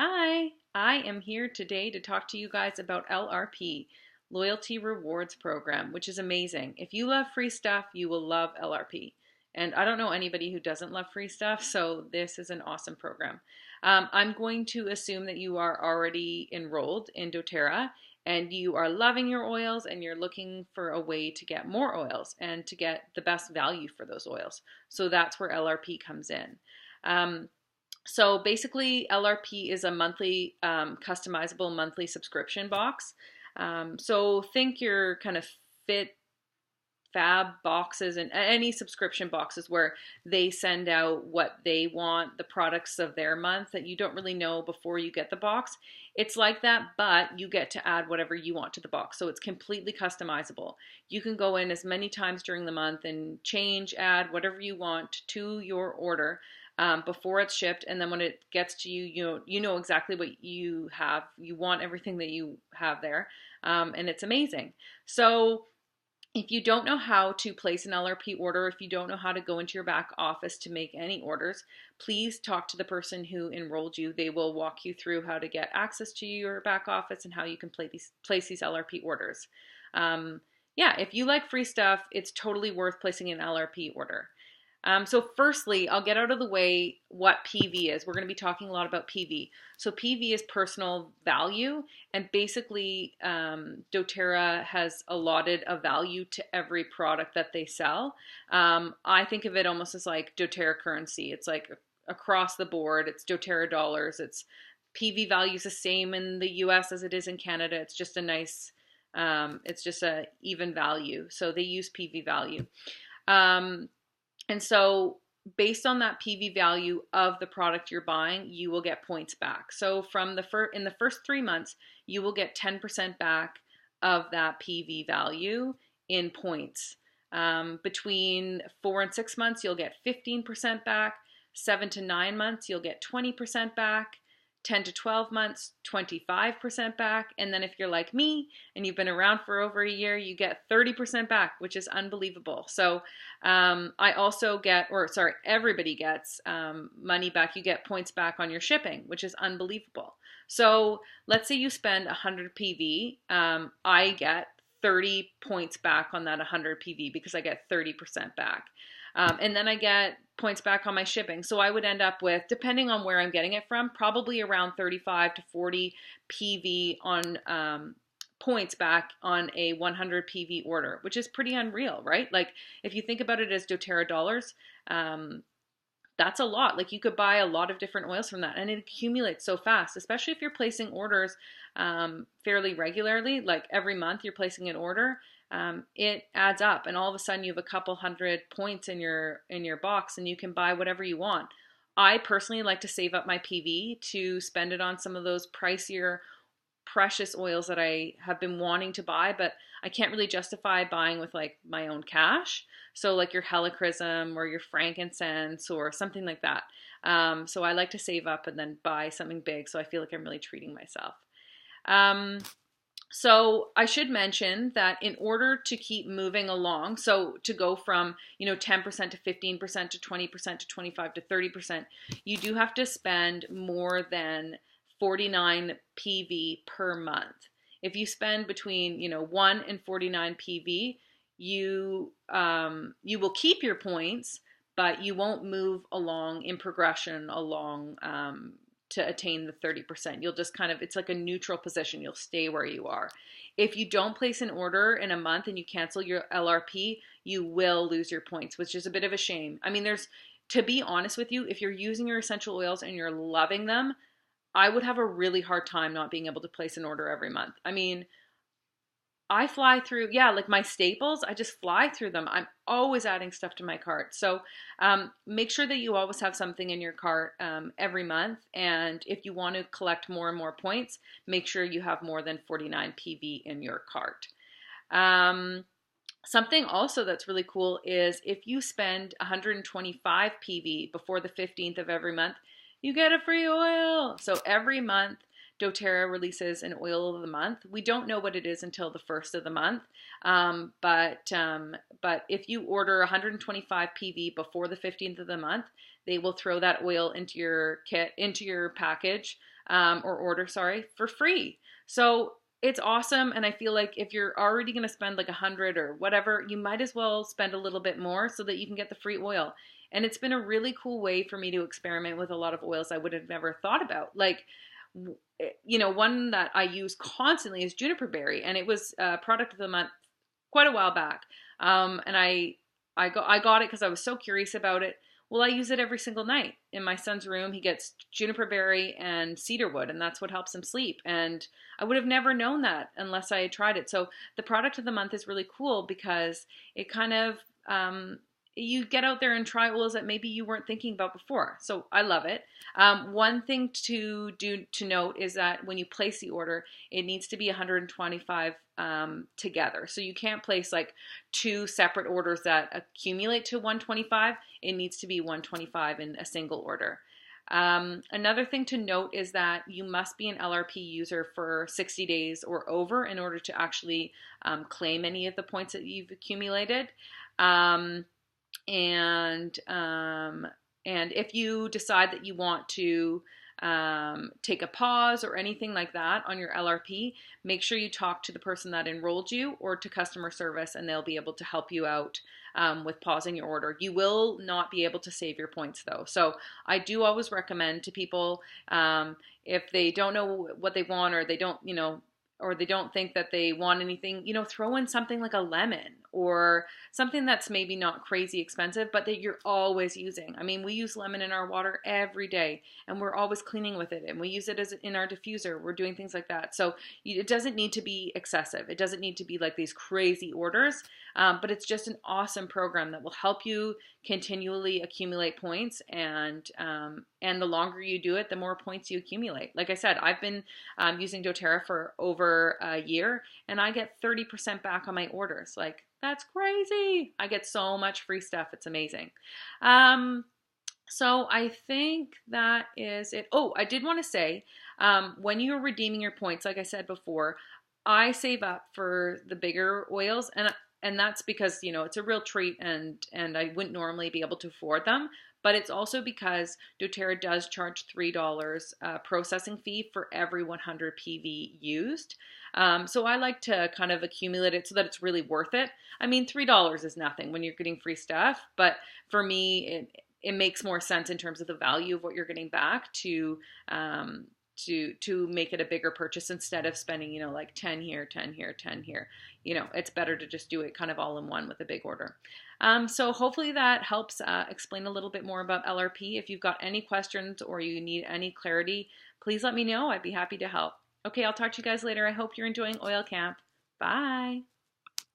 Hi, I am here today to talk to you guys about LRP, Loyalty Rewards Program, which is amazing. If you love free stuff, you will love LRP. And I don't know anybody who doesn't love free stuff, so this is an awesome program. I'm going to assume that you are already enrolled in doTERRA and you are loving your oils and you're looking for a way to get more oils and to get the best value for those oils. So that's where LRP comes in. So basically, LRP is a monthly, customizable monthly subscription box. So think your kind of Fit Fab boxes and any subscription boxes where they send out what they want, the products of their month that you don't really know before you get the box. It's like that, but you get to add whatever you want to the box. So it's completely customizable. You can go in as many times during the month and change, add whatever you want to your order. Before it's shipped, and then when it gets to you, you know exactly what you have. You want everything that you have there, and it's amazing. So if you don't know how to place an LRP order, if you don't know how to go into your back office to make any orders, please talk to the person who enrolled you. They will walk you through how to get access to your back office and how you can place these LRP orders. Yeah, if you like free stuff, it's totally worth placing an LRP order. So firstly, I'll get out of the way what PV is. We're going to be talking a lot about PV. So PV is personal value, and basically doTERRA has allotted a value to every product that they sell. I think of it almost as like doTERRA currency. It's like across the board. It's doTERRA dollars. It's PV value is the same in the US as it is in Canada. It's just a nice, it's just a even value. So they use PV value. And so based on that PV value of the product you're buying, you will get points back. So from in the first 3 months, you will get 10% back of that PV value in points. Between 4 and 6 months, you'll get 15% back. 7 to 9 months, you'll get 20% back. 10 to 12 months, 25% back. And then if you're like me and you've been around for over a year, you get 30% back, which is unbelievable. So I also get, or sorry, everybody gets money back. You get points back on your shipping, which is unbelievable. So let's say you spend 100 PV. I get 30 points back on that 100 PV because I get 30% back. And then I get points back on my shipping. So I would end up with, depending on where I'm getting it from, probably around 35 to 40 PV on points back on a 100 PV order, which is pretty unreal, right? Like if you think about it as doTERRA dollars, that's a lot. Like you could buy a lot of different oils from that, and it accumulates so fast, especially if you're placing orders fairly regularly, like every month you're placing an order. It adds up, and all of a sudden you have a couple hundred points in your box, and you can buy whatever you want. I personally like to save up my PV to spend it on some of those pricier, precious oils that I have been wanting to buy, but I can't really justify buying with like my own cash. So like your helichrysum or your frankincense or something like that. So I like to save up and then buy something big, so I feel like I'm really treating myself. So I should mention that in order to keep moving along, so to go from 10% to 15% to 20% to 25 to 30%, you do have to spend more than 49 PV per month. If you spend between 1 and 49 PV, you will keep your points, but you won't move along in progression along to attain the 30%. You'll just kind of, it's like a neutral position. You'll stay where you are. If you don't place an order in a month and you cancel your LRP, you will lose your points, which is a bit of a shame. I mean, to be honest with you, if you're using your essential oils and you're loving them, I would have a really hard time not being able to place an order every month. I mean, I fly through, like my staples, I just fly through them. I'm always adding stuff to my cart. So make sure that you always have something in your cart every month. And if you want to collect more and more points, make sure you have more than 49 PV in your cart. Something also that's really cool is if you spend 125 PV before the 15th of every month, you get a free oil. So every month, doTERRA releases an oil of the month. We don't know what it is until the first of the month, but if you order 125 PV before the 15th of the month, they will throw that oil into your kit, into your package or order, sorry, for free. So it's awesome. And I feel like if you're already going to spend like 100 or whatever, you might as well spend a little bit more so that you can get the free oil. And it's been a really cool way for me to experiment with a lot of oils I would have never thought about. Like, one that I use constantly is juniper berry, and it was a product of the month quite a while back. And I got it because I was so curious about it. Well, I use it every single night in my son's room. He gets juniper berry and cedarwood, and that's what helps him sleep. And I would have never known that unless I had tried it. So the product of the month is really cool because it kind of you get out there and try oils that maybe you weren't thinking about before. So I love it. One thing to note is that when you place the order, it needs to be 125 together. So you can't place like two separate orders that accumulate to 125. It needs to be 125 in a single order. Another thing to note is that you must be an LRP user for 60 days or over in order to actually claim any of the points that you've accumulated. And if you decide that you want to take a pause or anything like that on your LRP, make sure you talk to the person that enrolled you or to customer service, and they'll be able to help you out with pausing your order. You will not be able to save your points though. So I do always recommend to people, if they don't know what they want, or they don't, or they don't think that they want anything, throw in something like a lemon or something that's maybe not crazy expensive, but that you're always using. I mean, we use lemon in our water every day, and we're always cleaning with it, and we use it as in our diffuser. We're doing things like that. So it doesn't need to be excessive. It doesn't need to be like these crazy orders, but it's just an awesome program that will help you continually accumulate points, and the longer you do it, the more points you accumulate. Like I said, I've been using doTERRA for over a year, and I get 30% back on my orders. Like, that's crazy. I get so much free stuff. It's amazing. So I think that is it. Oh, I did want to say, when you're redeeming your points, like I said before, I save up for the bigger oils, and that's because, it's a real treat, and I wouldn't normally be able to afford them. But it's also because doTERRA does charge $3 processing fee for every 100 PV used. So I like to kind of accumulate it so that it's really worth it. I mean, $3 is nothing when you're getting free stuff, but for me, it makes more sense in terms of the value of what you're getting back to make it a bigger purchase instead of spending, like 10 here, 10 here, 10 here. It's better to just do it kind of all in one with a big order. So hopefully that helps explain a little bit more about LRP. If you've got any questions or you need any clarity, please let me know. I'd be happy to help. Okay, I'll talk to you guys later. I hope you're enjoying oil camp. Bye.